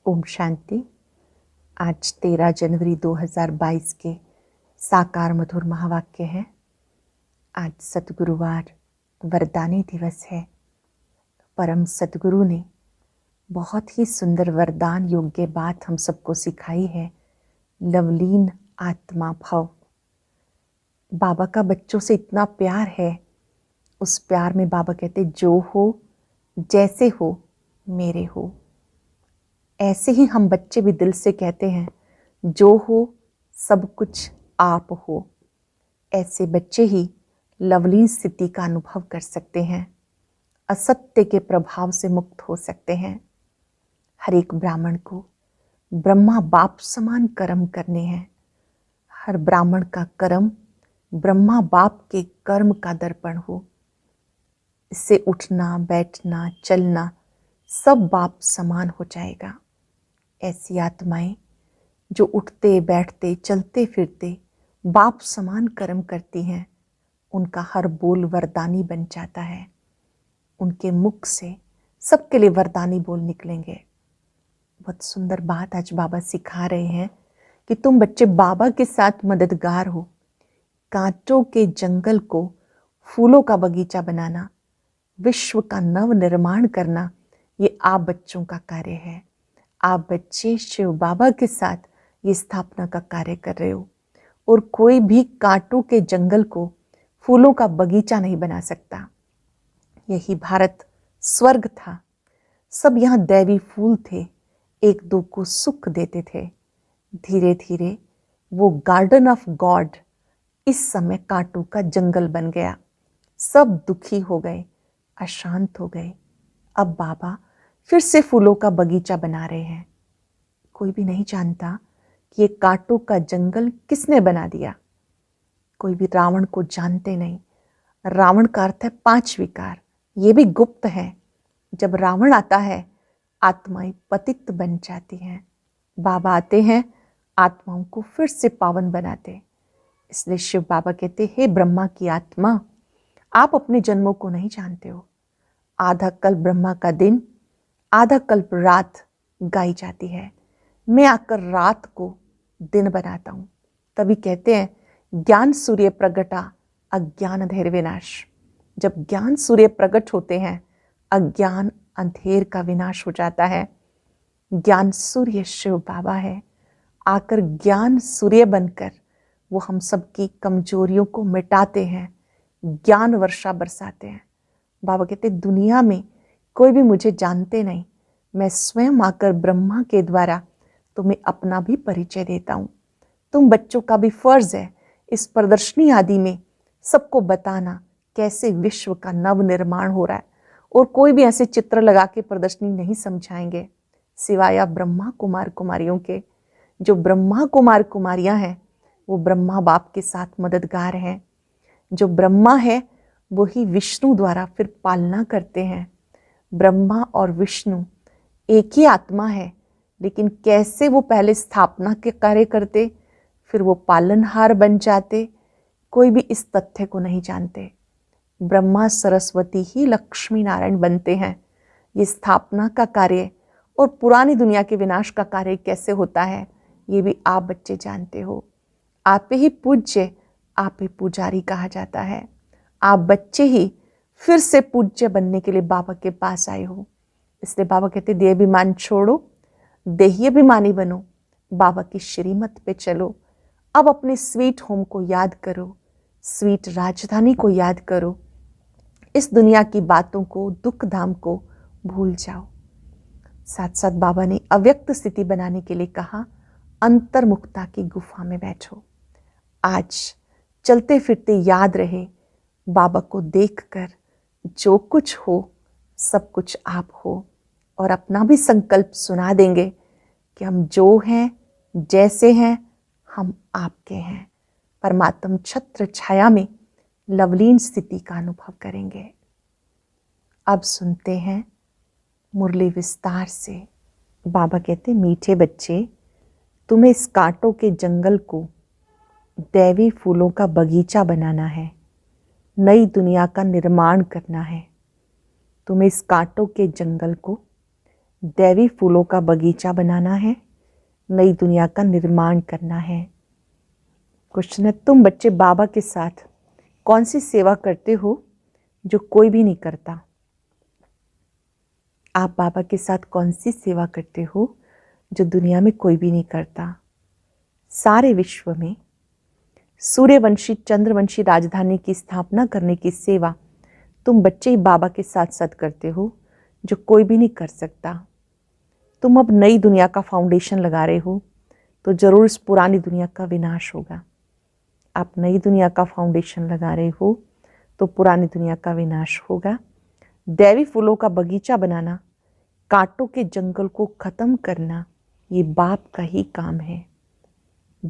ओम शांति। आज 13 जनवरी 2022 के साकार मधुर महावाक्य है। आज सतगुरुवार वरदानी दिवस है। परम सतगुरु ने बहुत ही सुंदर वरदान योग्य बात हम सबको सिखाई है। लवलीन आत्मा भव। बाबा का बच्चों से इतना प्यार है, उस प्यार में बाबा कहते जो हो जैसे हो मेरे हो। ऐसे ही हम बच्चे भी दिल से कहते हैं जो हो सब कुछ आप हो। ऐसे बच्चे ही लवलीन स्थिति का अनुभव कर सकते हैं, असत्य के प्रभाव से मुक्त हो सकते हैं। हर एक ब्राह्मण को ब्रह्मा बाप समान कर्म करने हैं। हर ब्राह्मण का कर्म ब्रह्मा बाप के कर्म का दर्पण हो। इससे उठना बैठना चलना सब बाप समान हो जाएगा। ऐसी आत्माएं जो उठते बैठते चलते फिरते बाप समान कर्म करती हैं, उनका हर बोल वरदानी बन जाता है। उनके मुख से सबके लिए वरदानी बोल निकलेंगे। बहुत सुंदर बात आज बाबा सिखा रहे हैं कि तुम बच्चे बाबा के साथ मददगार हो। कांटों के जंगल को फूलों का बगीचा बनाना, विश्व का नव निर्माण करना, ये आप बच्चों का कार्य है। आप बच्चे शिव बाबा के साथ ये स्थापना का कार्य कर रहे हो। और कोई भी कांटों के जंगल को फूलों का बगीचा नहीं बना सकता। यही भारत स्वर्ग था। सब यहाँ दैवी फूल थे, एक दो को सुख देते थे। धीरे धीरे वो गार्डन ऑफ गॉड इस समय कांटों का जंगल बन गया। सब दुखी हो गए, अशांत हो गए। अब बाबा फिर से फूलों का बगीचा बना रहे हैं। कोई भी नहीं जानता कि ये कांटों का जंगल किसने बना दिया। कोई भी रावण को जानते नहीं। रावण का अर्थ है 5 विकार। ये भी गुप्त है। जब रावण आता है आत्माएं पतित बन जाती हैं। बाबा आते हैं आत्माओं को फिर से पावन बनाते। इसलिए शिव बाबा कहते हे ब्रह्मा की आत्मा, आप अपने जन्मों को नहीं जानते हो। आधा कल्प ब्रह्मा का दिन, आधा कल्प रात गाई जाती है। मैं आकर रात को दिन बनाता हूं। तभी कहते हैं ज्ञान सूर्य प्रगटा अज्ञान अंधेर विनाश। जब ज्ञान सूर्य प्रकट होते हैं अज्ञान अंधेर का विनाश हो जाता है। ज्ञान सूर्य शिव बाबा है। आकर ज्ञान सूर्य बनकर वो हम सबकी कमजोरियों को मिटाते हैं, ज्ञान वर्षा बरसाते हैं। बाबा कहते दुनिया में कोई भी मुझे जानते नहीं। मैं स्वयं आकर ब्रह्मा के द्वारा तुम्हें अपना भी परिचय देता हूं। तुम बच्चों का भी फर्ज है इस प्रदर्शनी आदि में सबको बताना कैसे विश्व का नव निर्माण हो रहा है। और कोई भी ऐसे चित्र लगा के प्रदर्शनी नहीं समझाएंगे सिवाय ब्रह्मा कुमार कुमारियों के। जो ब्रह्मा कुमार कुमारियां हैं वो ब्रह्मा बाप के साथ मददगार हैं। जो ब्रह्मा है वही विष्णु द्वारा फिर पालना करते हैं। ब्रह्मा और विष्णु एक ही आत्मा है, लेकिन कैसे वो पहले स्थापना के कार्य करते फिर वो पालनहार बन जाते, कोई भी इस तथ्य को नहीं जानते। ब्रह्मा सरस्वती ही लक्ष्मी नारायण बनते हैं। ये स्थापना का कार्य और पुरानी दुनिया के विनाश का कार्य कैसे होता है ये भी आप बच्चे जानते हो। आप ही पूज्य, आप ही पुजारी कहा जाता है। आप बच्चे ही फिर से पूज्य बनने के लिए बाबा के पास आए हो। इसलिए बाबा कहते देह अभिमान छोड़ो, देही अभिमानी बनो, बाबा की श्रीमत पे चलो। अब अपने स्वीट होम को याद करो, स्वीट राजधानी को याद करो। इस दुनिया की बातों को, दुख धाम को भूल जाओ। साथ साथ बाबा ने अव्यक्त स्थिति बनाने के लिए कहा अंतर्मुखता की गुफा में बैठो। आज चलते फिरते याद रहे बाबा को देखकर जो कुछ हो सब कुछ आप हो। और अपना भी संकल्प सुना देंगे कि हम जो हैं जैसे हैं हम आपके हैं। परमात्म छत्र छाया में लवलीन स्थिति का अनुभव करेंगे। अब सुनते हैं मुरली विस्तार से। बाबा कहते मीठे बच्चे, तुम्हें इस कांटों के जंगल को दैवी फूलों का बगीचा बनाना है, नई दुनिया का निर्माण करना है। तुम्हें इस कांटों के जंगल को दैवी फूलों का बगीचा बनाना है, नई दुनिया का निर्माण करना है। क्वेश्चन है, तुम बच्चे बाबा के साथ कौन सी सेवा करते हो जो कोई भी नहीं करता? आप बाबा के साथ कौन सी सेवा करते हो जो दुनिया में कोई भी नहीं करता? सारे विश्व में सूर्यवंशी चंद्रवंशी राजधानी की स्थापना करने की सेवा तुम बच्चे ही बाबा के साथ साथ करते हो जो कोई भी नहीं कर सकता। तुम अब नई दुनिया का फाउंडेशन लगा रहे हो तो जरूर इस पुरानी दुनिया का विनाश होगा। आप नई दुनिया का फाउंडेशन लगा रहे हो तो पुरानी दुनिया का विनाश होगा। दैवी फूलों का बगीचा बनाना, कांटों के जंगल को खत्म करना, ये बाप का ही काम है।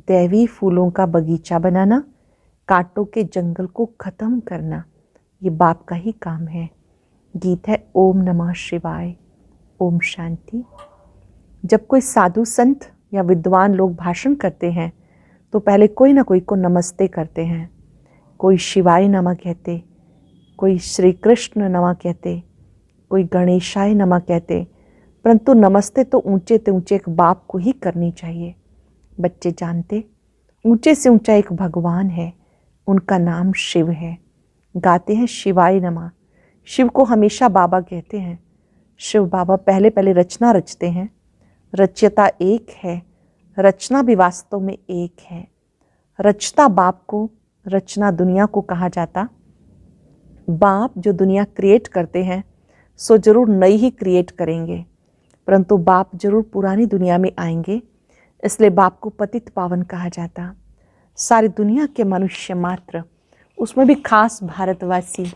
दैवी फूलों का बगीचा बनाना, कांटों के जंगल को खत्म करना, ये बाप का ही काम है। गीत है ओम नमः शिवाय। ओम शांति। जब कोई साधु संत या विद्वान लोग भाषण करते हैं तो पहले कोई ना कोई को नमस्ते करते हैं। कोई शिवाय नमः कहते, कोई श्री कृष्ण नमः कहते, कोई गणेशाय नमः कहते, परंतु नमस्ते तो ऊंचे से ऊंचे एक बाप को ही करनी चाहिए। बच्चे जानते ऊंचे से ऊंचा एक भगवान है, उनका नाम शिव है। गाते हैं शिवाय नमः। शिव को हमेशा बाबा कहते हैं। शिव बाबा पहले पहले रचना रचते हैं। रचयिता एक है, रचना भी वास्तव में एक है। रचता बाप को, रचना दुनिया को कहा जाता। बाप जो दुनिया क्रिएट करते हैं सो जरूर नई ही क्रिएट करेंगे, परंतु बाप जरूर पुरानी दुनिया में आएंगे, इसलिए बाप को पतित पावन कहा जाता। सारी दुनिया के मनुष्य मात्र, उसमें भी खास भारतवासी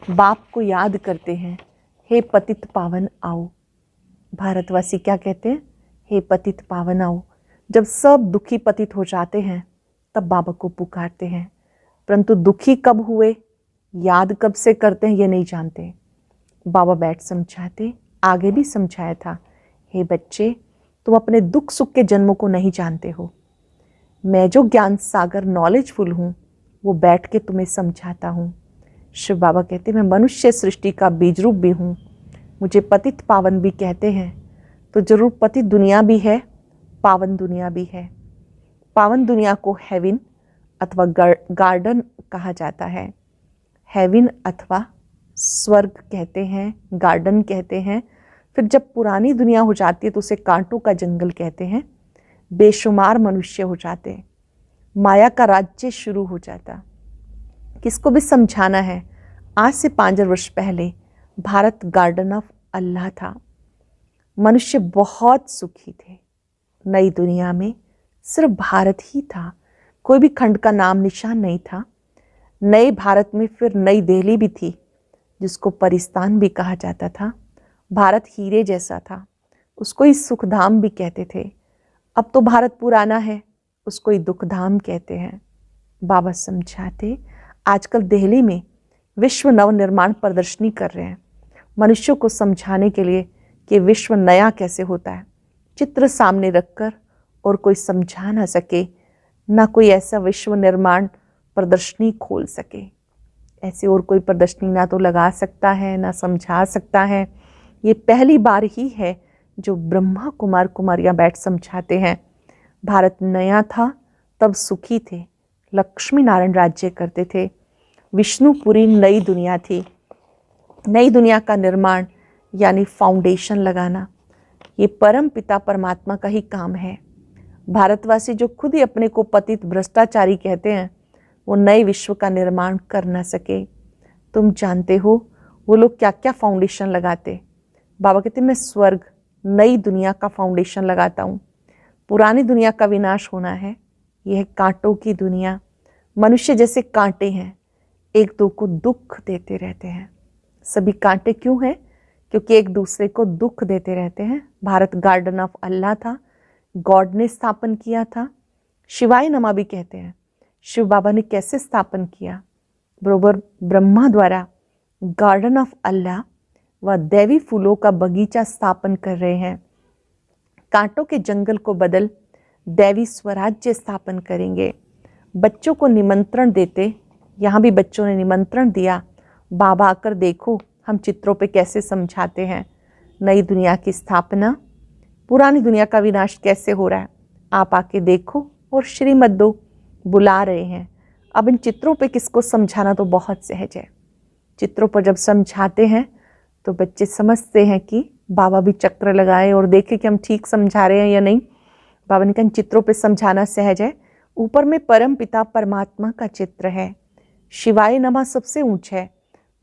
बाप को याद करते हैं, हे पतित पावन आओ। भारतवासी क्या कहते हैं? हे पतित पावन आओ। जब सब दुखी पतित हो जाते हैं तब बाबा को पुकारते हैं, परंतु दुखी कब हुए, याद कब से करते हैं, ये नहीं जानते। बाबा बैठ समझाते, आगे भी समझाया था, हे बच्चे तुम अपने दुख सुख के जन्मों को नहीं जानते हो। मैं जो ज्ञान सागर नॉलेजफुल हूँ वो बैठ के तुम्हें समझाता हूँ। शिव बाबा कहते मैं मनुष्य सृष्टि का बीज रूप भी हूँ। मुझे पतित पावन भी कहते हैं, तो जरूर पतित दुनिया भी है, पावन दुनिया भी है। पावन दुनिया को हेवन अथवा गार्डन कहा जाता है। हेवन अथवा स्वर्ग कहते हैं, गार्डन कहते हैं। फिर जब पुरानी दुनिया हो जाती है तो उसे कांटों का जंगल कहते हैं। बेशुमार मनुष्य हो जाते, माया का राज्य शुरू हो जाता। किसको भी समझाना है, आज से 5,000 वर्ष पहले भारत गार्डन ऑफ अल्लाह था। मनुष्य बहुत सुखी थे। नई दुनिया में सिर्फ भारत ही था, कोई भी खंड का नाम निशान नहीं था। नए भारत में फिर नई दिल्ली भी थी, जिसको परिस्तान भी कहा जाता था। भारत हीरे जैसा था, उसको ही सुखधाम भी कहते थे। अब तो भारत पुराना है, उसको ही दुखधाम कहते हैं। बाबा समझाते, आजकल दिल्ली में विश्व नव निर्माण प्रदर्शनी कर रहे हैं, मनुष्यों को समझाने के लिए कि विश्व नया कैसे होता है। चित्र सामने रखकर और कोई समझा ना सके, ना कोई ऐसा विश्व निर्माण प्रदर्शनी खोल सके। ऐसे और कोई प्रदर्शनी ना तो लगा सकता है, ना समझा सकता है। ये पहली बार ही है जो ब्रह्मा कुमार कुमारियाँ बैठ समझाते हैं। भारत नया था तब सुखी थे, लक्ष्मी नारायण राज्य करते थे। विष्णुपुरी नई दुनिया थी। नई दुनिया का निर्माण यानी फाउंडेशन लगाना, ये परम पिता परमात्मा का ही काम है। भारतवासी जो खुद ही अपने को पतित भ्रष्टाचारी कहते हैं, वो नए विश्व का निर्माण कर ना सके। तुम जानते हो वो लोग क्या क्या फाउंडेशन लगाते। बाबा कहते मैं स्वर्ग नई दुनिया का फाउंडेशन लगाता हूँ। पुरानी दुनिया का विनाश होना है, यह कांटों की दुनिया। मनुष्य जैसे कांटे हैं, एक दो को दुख देते रहते हैं। सभी कांटे क्यों हैं? क्योंकि एक दूसरे को दुख देते रहते हैं। भारत गार्डन ऑफ अल्लाह था, गॉड ने स्थापन किया था। शिवाय नमा भी कहते हैं। शिव बाबा ने कैसे स्थापन किया? बरोबर ब्रह्मा द्वारा गार्डन ऑफ अल्लाह व दैवी फूलों का बगीचा स्थापन कर रहे हैं। कांटों के जंगल को बदल दैवी स्वराज्य स्थापन करेंगे। बच्चों को निमंत्रण देते, यहाँ भी बच्चों ने निमंत्रण दिया, बाबा आकर देखो हम चित्रों पे कैसे समझाते हैं। नई दुनिया की स्थापना, पुरानी दुनिया का विनाश कैसे हो रहा है, आप आके देखो और श्रीमत दो, बुला रहे हैं। अब इन चित्रों पे किसको समझाना तो बहुत सहज है। चित्रों पर जब समझाते हैं तो बच्चे समझते हैं कि बाबा भी चक्र लगाए और देखे कि हम ठीक समझा रहे हैं या नहीं। बाबा ने कहा इन चित्रों पे समझाना सहज है। ऊपर में परम पिता परमात्मा का चित्र है, शिवाय नमः सबसे ऊंच है।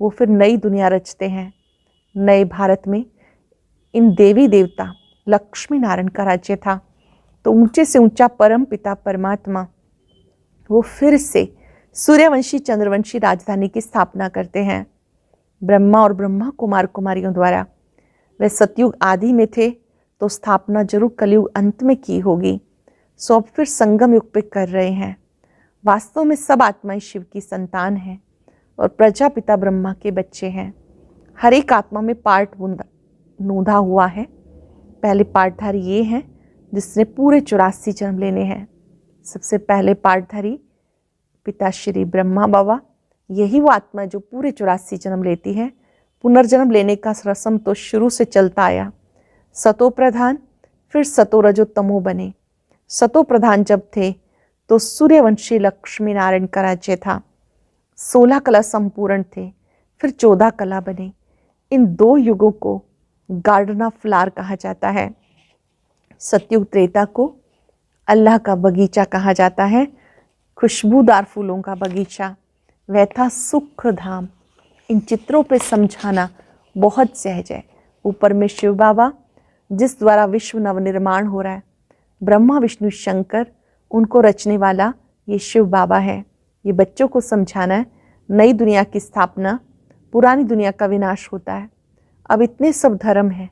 वो फिर नई दुनिया रचते हैं। नए भारत में इन देवी देवता लक्ष्मी नारायण का राज्य था, तो ऊंचे से ऊंचा परम पिता परमात्मा वो फिर से सूर्यवंशी चंद्रवंशी राजधानी की स्थापना करते हैं ब्रह्मा और ब्रह्मा कुमार कुमारियों द्वारा। वे सतयुग आदि में थे तो स्थापना जरूर कलयुग अंत में की होगी, सो अब फिर संगम युग पे कर रहे हैं। वास्तव में सब आत्माएं शिव की संतान हैं और प्रजापिता ब्रह्मा के बच्चे हैं। हर एक आत्मा में पार्ट नूंधा हुआ है। पहले पार्टधारी ये हैं जिसने पूरे 84 जन्म लेने हैं। सबसे पहले पार्टधारी पिता श्री ब्रह्मा बाबा, यही वो आत्मा जो पूरे 84 जन्म लेती है। पुनर्जन्म लेने का रस्म तो शुरू से चलता आया। सतो प्रधान, फिर सतो रजो तमो बने। सतो प्रधान जब थे तो सूर्यवंशी लक्ष्मी नारायण का राज्य था। 16 कला संपूर्ण थे, फिर 14 कला बने। इन 2 युगों को गार्डन ऑफ फ्लावर कहा जाता है। सतयुग त्रेता को अल्लाह का बगीचा कहा जाता है, खुशबूदार फूलों का बगीचा। वह था सुख धाम। इन चित्रों पे समझाना बहुत सहज है। ऊपर में शिव बाबा जिस द्वारा विश्व नवनिर्माण हो रहा है, ब्रह्मा विष्णु शंकर उनको रचने वाला ये शिव बाबा है। ये बच्चों को समझाना है नई दुनिया की स्थापना, पुरानी दुनिया का विनाश होता है। अब इतने सब धर्म हैं,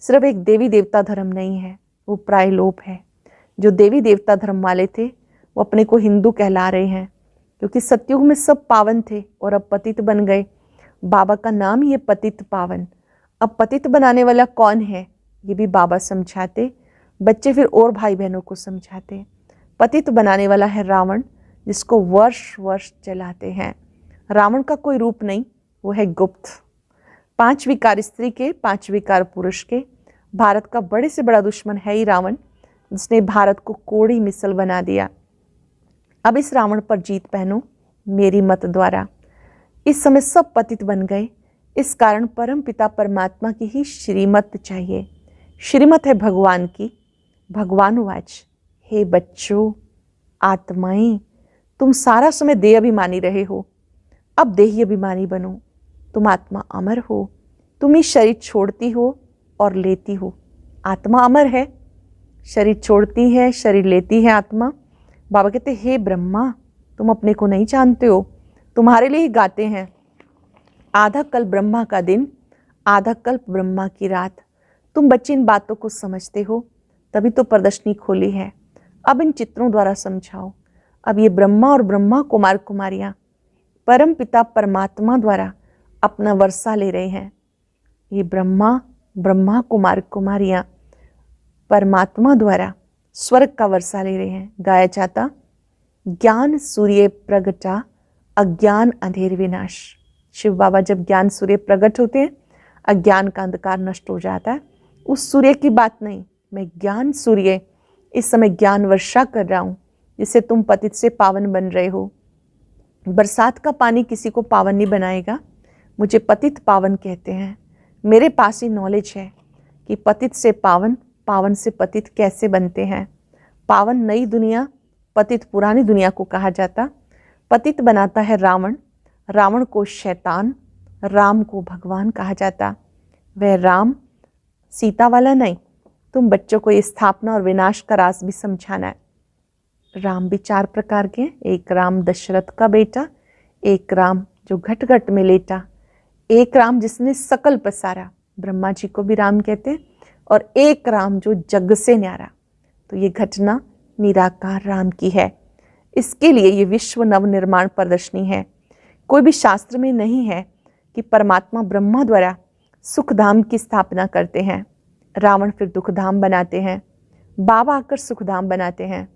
सिर्फ एक देवी देवता धर्म नहीं है, वो प्रायलोप है। जो देवी देवता धर्म वाले थे वो अपने को हिंदू कहला रहे हैं, क्योंकि सतयुग में सब पावन थे और अब पतित बन गए। बाबा का नाम ही है पतित पावन। अब पतित बनाने वाला कौन है ये भी बाबा समझाते। बच्चे फिर और भाई बहनों को समझाते। पतित बनाने वाला है रावण, जिसको वर्ष वर्ष जलाते हैं। रावण का कोई रूप नहीं, वो है गुप्त। 5 विकार स्त्री के, 5 विकार पुरुष के। भारत का बड़े से बड़ा दुश्मन है ही रावण, जिसने भारत को कोड़ी मिसल बना दिया। अब इस रावण पर जीत पहनो मेरी मत द्वारा। इस समय सब पतित बन गए, इस कारण परम पिता परमात्मा की ही श्रीमत चाहिए। श्रीमत है भगवान की। भगवान वाच, हे बच्चों आत्माएं, तुम सारा समय देह अभिमानी रहे हो, अब देही अभिमानी बनो। तुम आत्मा अमर हो, तुम ही शरीर छोड़ती हो और लेती हो। आत्मा अमर है, शरीर छोड़ती है, शरीर लेती है आत्मा। बाबा कहते हे ब्रह्मा, तुम अपने को नहीं जानते हो, तुम्हारे लिए ही गाते हैं। आधा कल्प ब्रह्मा का दिन, आधा कल्प ब्रह्मा की रात। तुम बच्चे इन बातों को समझते हो, तभी तो प्रदर्शनी खोली है। अब इन चित्रों द्वारा समझाओ। अब ये ब्रह्मा और ब्रह्मा कुमार कुमारियां परम पिता परमात्मा द्वारा अपना वर्षा ले रहे हैं। ये ब्रह्मा कुमार कुमारियां परमात्मा द्वारा स्वर्ग का वर्षा ले रहे हैं। गाया जाता ज्ञान सूर्य प्रगटा, अज्ञान अंधेर विनाश। शिव बाबा जब ज्ञान सूर्य प्रकट होते हैं, अज्ञान का अंधकार नष्ट हो जाता है। उस सूर्य की बात नहीं, मैं ज्ञान सूर्य इस समय ज्ञान वर्षा कर रहा हूँ, जिससे तुम पतित से पावन बन रहे हो। बरसात का पानी किसी को पावन नहीं बनाएगा। मुझे पतित पावन कहते हैं। मेरे पास ही नॉलेज है कि पतित से पावन, पावन से पतित कैसे बनते हैं। पावन नई दुनिया, पतित पुरानी दुनिया को कहा जाता। पतित बनाता है रावण, रावण को शैतान, राम को भगवान कहा जाता। वह राम सीता वाला नहीं। तुम बच्चों को ये स्थापना और विनाश का राज भी समझाना है। राम भी 4 प्रकार के। एक राम दशरथ का बेटा, एक राम जो घट घट में लेटा, एक राम जिसने सकल पसारा, ब्रह्मा जी को भी राम कहते हैं, और एक राम जो जग से न्यारा। तो ये घटना निराकार राम की है। इसके लिए ये विश्व नवनिर्माण प्रदर्शनी है। कोई भी शास्त्र में नहीं है कि परमात्मा ब्रह्मा द्वारा सुखधाम की स्थापना करते हैं, रावण फिर दुखधाम बनाते हैं, बाबा आकर सुखधाम बनाते हैं।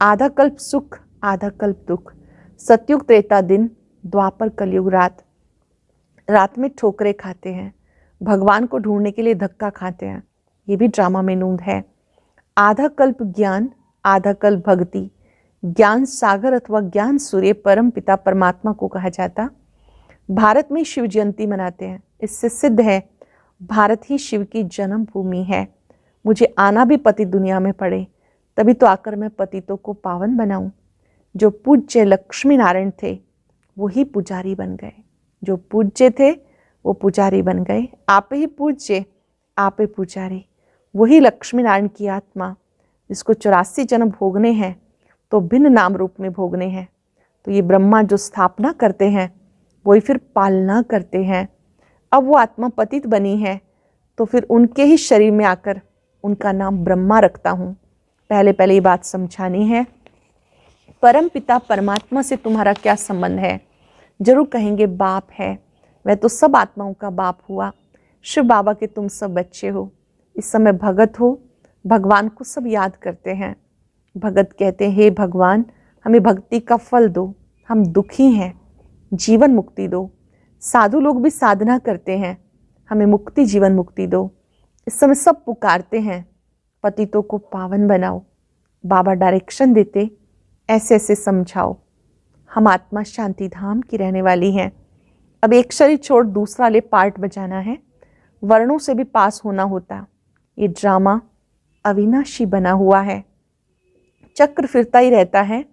आधा कल्प सुख, आधा कल्प दुख। सतयुग त्रेता दिन, द्वापर कलयुग रात। रात में ठोकरे खाते हैं, भगवान को ढूंढने के लिए धक्का खाते हैं, ये भी ड्रामा में नूंद है। आधा कल्प ज्ञान, आधा कल्प भक्ति। ज्ञान सागर अथवा ज्ञान सूर्य परम पिता परमात्मा को कहा जाता। भारत में शिव जयंती मनाते हैं। इससे सिद्ध है भारत ही शिव की जन्म भूमि है। मुझे आना भी पतित दुनिया में पड़े, तभी तो आकर मैं पतितों को पावन बनाऊं। जो पूज्य लक्ष्मी नारायण थे वो ही पुजारी बन गए। जो पूज्य थे वो पुजारी बन गए। आप ही पूज्य, आप ही पुजारी। वही लक्ष्मी नारायण की आत्मा जिसको 84 जन्म भोगने हैं, तो भिन्न नाम रूप में भोगने हैं। तो ये ब्रह्मा जो स्थापना करते हैं वही फिर पालना करते हैं। अब वो आत्मा पतित बनी है, तो फिर उनके ही शरीर में आकर उनका नाम ब्रह्मा रखता हूँ। पहले ये बात समझानी है। परम पिता परमात्मा से तुम्हारा क्या संबंध है? जरूर कहेंगे बाप है। वह तो सब आत्माओं का बाप हुआ। शिव बाबा के तुम सब बच्चे हो। इस समय भगत हो, भगवान को सब याद करते हैं। भगत कहते हैं, हे भगवान हमें भक्ति का फल दो, हम दुखी हैं, जीवन मुक्ति दो। साधु लोग भी साधना करते हैं, हमें मुक्ति जीवन मुक्ति दो। इस समय सब पुकारते हैं, पतितों को पावन बनाओ। बाबा डायरेक्शन देते, ऐसे ऐसे समझाओ। हम आत्मा शांति धाम की रहने वाली हैं। अब एक शरीर छोड़ दूसरा ले पार्ट बजाना है, वर्णों से भी पास होना होता। ये ड्रामा अविनाशी बना हुआ है, चक्र फिरता ही रहता है।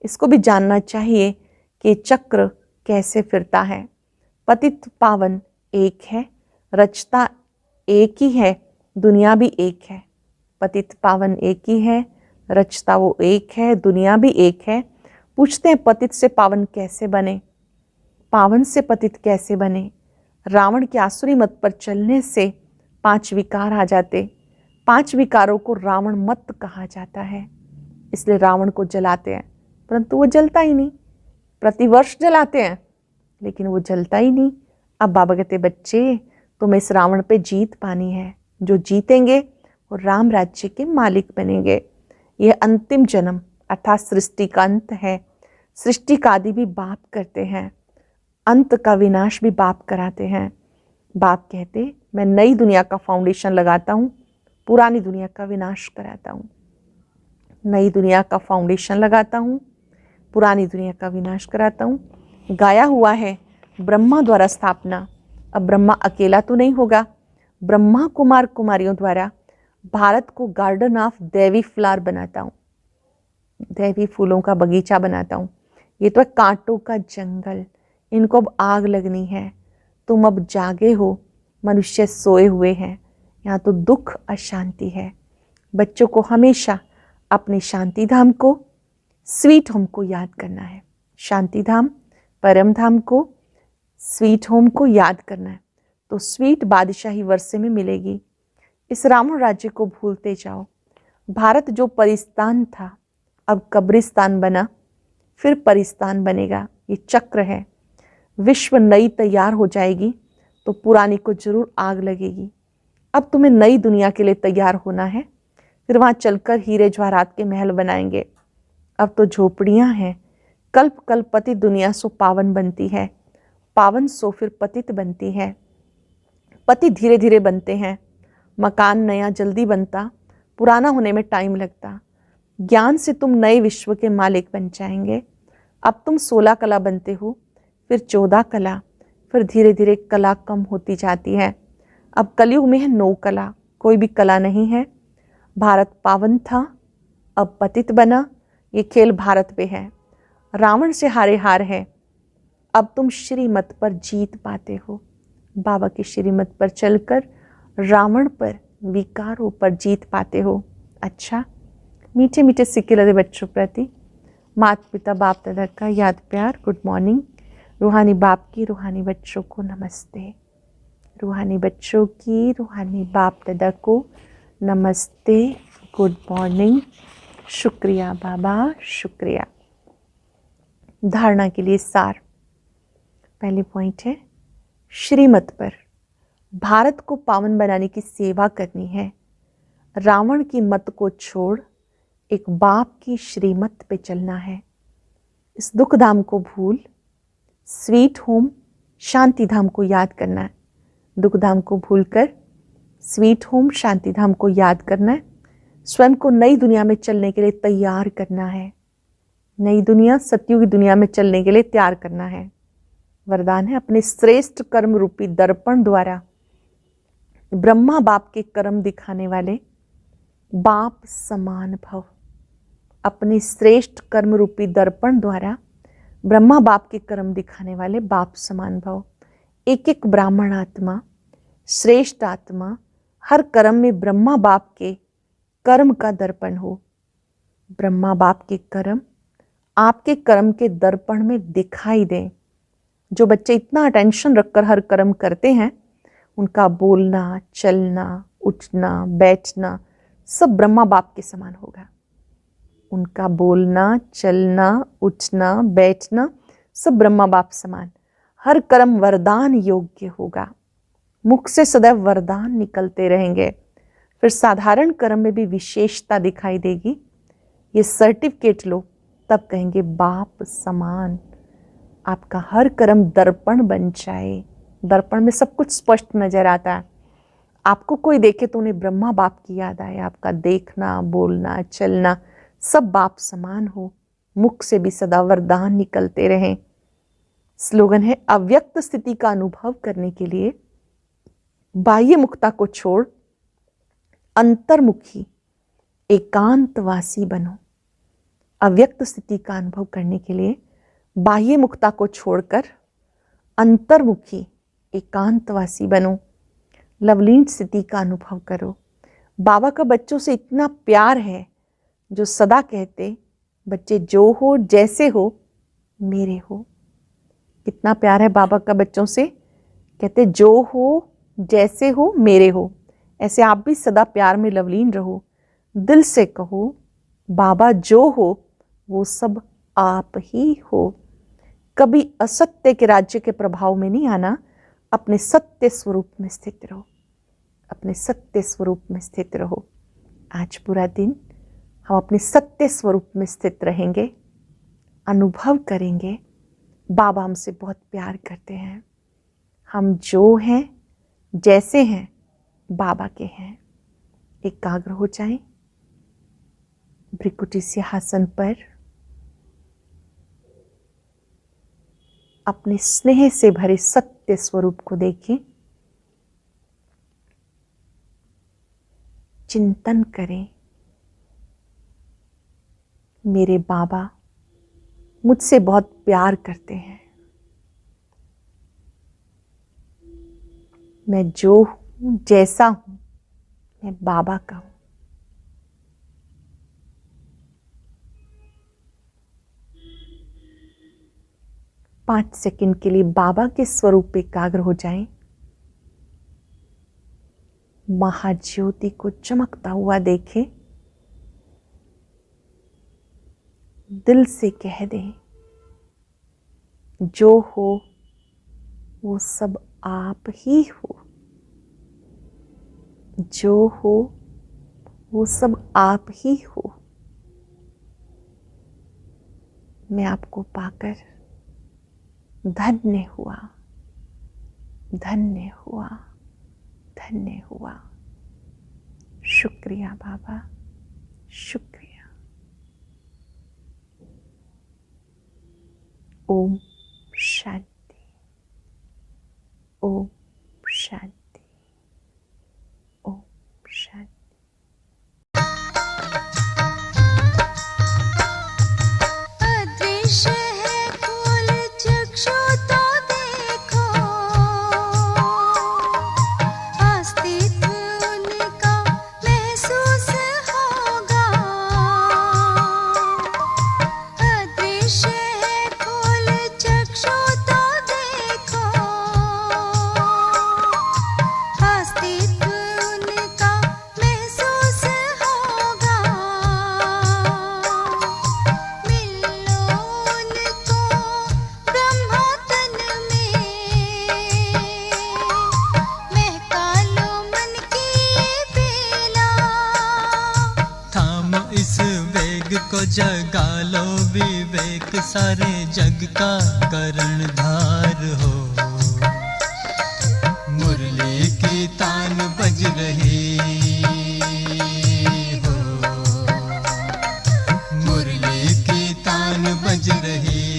इसको भी जानना चाहिए कि चक्र कैसे फिरता है। पतित पावन एक है, रचता एक ही है, दुनिया भी एक है। पतित पावन एक ही है, रचता वो एक है, दुनिया भी एक है। पूछते हैं पतित से पावन कैसे बने, पावन से पतित कैसे बने? रावण के आसुरी मत पर चलने से 5 विकार आ जाते। 5 विकारों को रावण मत कहा जाता है, इसलिए रावण को जलाते हैं, परंतु वो जलता ही नहीं। प्रतिवर्ष जलाते हैं लेकिन वो जलता ही नहीं। अब बाबा कहते, बच्चे तुम्हें इस रावण पे जीत पानी है। जो जीतेंगे वो राम राज्य के मालिक बनेंगे। यह अंतिम जन्म अर्थात सृष्टि का अंत है। सृष्टि का आदि भी बाप करते हैं, अंत का विनाश भी बाप कराते हैं। बाप कहते, मैं नई दुनिया का फाउंडेशन लगाता हूँ, पुरानी दुनिया का विनाश कराता हूँ। नई दुनिया का फाउंडेशन लगाता हूँ, पुरानी दुनिया का विनाश कराता हूँ। गाया हुआ है ब्रह्मा द्वारा स्थापना। अब ब्रह्मा अकेला तो नहीं होगा, ब्रह्मा कुमार कुमारियों द्वारा भारत को गार्डन ऑफ दैवी फ्लावर बनाता हूँ, दैवी फूलों का बगीचा बनाता हूँ। ये तो है कांटों का जंगल, इनको अब आग लगनी है। तुम अब जागे हो, मनुष्य सोए हुए हैं। यहाँ तो दुख अशांति है। बच्चों को हमेशा अपने शांति धाम को, स्वीट होम को याद करना है। शांति धाम, परम धाम को, स्वीट होम को याद करना है, तो स्वीट बादशाही वर्षे में मिलेगी। इस रावण राज्य को भूलते जाओ। भारत जो परिस्तान था अब कब्रिस्तान बना, फिर परिस्तान बनेगा। ये चक्र है। विश्व नई तैयार हो जाएगी तो पुरानी को जरूर आग लगेगी। अब तुम्हें नई दुनिया के लिए तैयार होना है, फिर वहाँ चलकर हीरे जवाहरात के महल बनाएंगे। अब तो झोपड़ियाँ हैं। कल्प कल्प पतित दुनिया सो पावन बनती है, पावन सो फिर पतित बनती है। पति धीरे धीरे बनते हैं। मकान नया जल्दी बनता, पुराना होने में टाइम लगता। ज्ञान से तुम नए विश्व के मालिक बन जाएंगे। अब तुम 16 कला बनते हो, फिर 14 कला, फिर धीरे धीरे कला कम होती जाती है। अब कलयुग में है 9 कला, कोई भी कला नहीं है। भारत पावन था, अब पतित बना। ये खेल भारत पे है। रावण से हारे हार है। अब तुम श्रीमत पर जीत पाते हो। बाबा की श्रीमत पर चलकर रावण पर, विकारों पर जीत पाते हो। अच्छा, मीठे मीठे सिक्के लगे बच्चों प्रति माता पिता बाप दादा का याद प्यार, गुड मॉर्निंग। रूहानी बाप की रूहानी बच्चों को नमस्ते। रूहानी बच्चों की रूहानी बाप दादा को नमस्ते, गुड मॉर्निंग। शुक्रिया बाबा, शुक्रिया। धारणा के लिए सार। पहले पॉइंट है, श्रीमत पर भारत को पावन बनाने की सेवा करनी है। रावण की मत को छोड़ एक बाप की श्रीमत पे चलना है। इस दुख धाम को भूल स्वीट होम शांति धाम को याद करना है। दुख धाम को भूलकर स्वीट होम शांति धाम को याद करना है। स्वयं को नई दुनिया में चलने के लिए तैयार करना है। नई दुनिया सत्युग की दुनिया में चलने के लिए तैयार करना है। वरदान है अपने श्रेष्ठ कर्म रूपी दर्पण द्वारा ब्रह्मा बाप के कर्म दिखाने वाले बाप समान भव। अपने श्रेष्ठ कर्म रूपी दर्पण द्वारा ब्रह्मा बाप के कर्म दिखाने वाले बाप समान भव। एक एक ब्राह्मण आत्मा, श्रेष्ठ आत्मा, हर कर्म में ब्रह्मा बाप के कर्म का दर्पण हो। ब्रह्मा बाप के कर्म आपके कर्म के दर्पण में दिखाई दें। जो बच्चे इतना अटेंशन रखकर हर कर्म करते हैं, उनका बोलना, चलना, उठना, बैठना सब ब्रह्मा बाप के समान होगा। उनका बोलना, चलना, उठना, बैठना सब ब्रह्मा बाप समान। हर कर्म वरदान योग्य होगा। मुख से सदैव वरदान निकलते रहेंगे। फिर साधारण कर्म में भी विशेषता दिखाई देगी। ये सर्टिफिकेट लो, तब कहेंगे बाप समान। आपका हर कर्म दर्पण बन जाए। दर्पण में सब कुछ स्पष्ट नजर आता है। आपको कोई देखे तो उन्हें ब्रह्मा बाप की याद आए। आपका देखना, बोलना, चलना सब बाप समान हो। मुख से भी सदा वरदान निकलते रहें। स्लोगन है अव्यक्त स्थिति का अनुभव करने के लिए बाह्य मुक्ता को छोड़ अंतर्मुखी एकांतवासी बनो। अव्यक्त स्थिति का अनुभव करने के लिए बाह्य मुक्ता को छोड़कर अंतर्मुखी एकांतवासी बनो। लवलीन स्थिति का अनुभव करो। बाबा का बच्चों से इतना प्यार है जो सदा कहते बच्चे जो हो जैसे हो मेरे हो। कितना प्यार है बाबा का बच्चों से। कहते जो हो जैसे हो मेरे हो। ऐसे आप भी सदा प्यार में लवलीन रहो। दिल से कहो बाबा जो हो वो सब आप ही हो। कभी असत्य के राज्य के प्रभाव में नहीं आना। अपने सत्य स्वरूप में स्थित रहो। अपने सत्य स्वरूप में स्थित रहो। आज पूरा दिन हम अपने सत्य स्वरूप में स्थित रहेंगे। अनुभव करेंगे बाबा हमसे बहुत प्यार करते हैं। हम जो हैं जैसे हैं बाबा के हैं। एकाग्र हो जाएं। भ्रिकुटी सिंहासन पर अपने स्नेह से भरे सत्य स्वरूप को देखें। चिंतन करें मेरे बाबा मुझसे बहुत प्यार करते हैं। मैं जो हूं जैसा हूं मैं बाबा का हूं। पांच सेकंड के लिए बाबा के स्वरूप पे एकाग्र हो जाएं। महाज्योति को चमकता हुआ देखें। दिल से कह दें जो हो वो सब आप ही हो। जो हो वो सब आप ही हो। मैं आपको पाकर धन्य हुआ, धन्य हुआ, धन्य हुआ। शुक्रिया बाबा, शुक्रिया। ओम शांति, ओम शांति, ओम शांति। अदृश्य है खोल चक्षु तो देखो, अस्तित्व उनका महसूस होगा। अदृश्य है खोल चक्षु तो देखो, अस्तित्व उनका महसूस होगा। मिलो उनको ब्रह्मा तन में, महका लो मन की बेला। थाम इस वेग को जगा लो विवेक, सारे जग का करणधार हो। मुरली रही हो, मुरली की तान बज रही।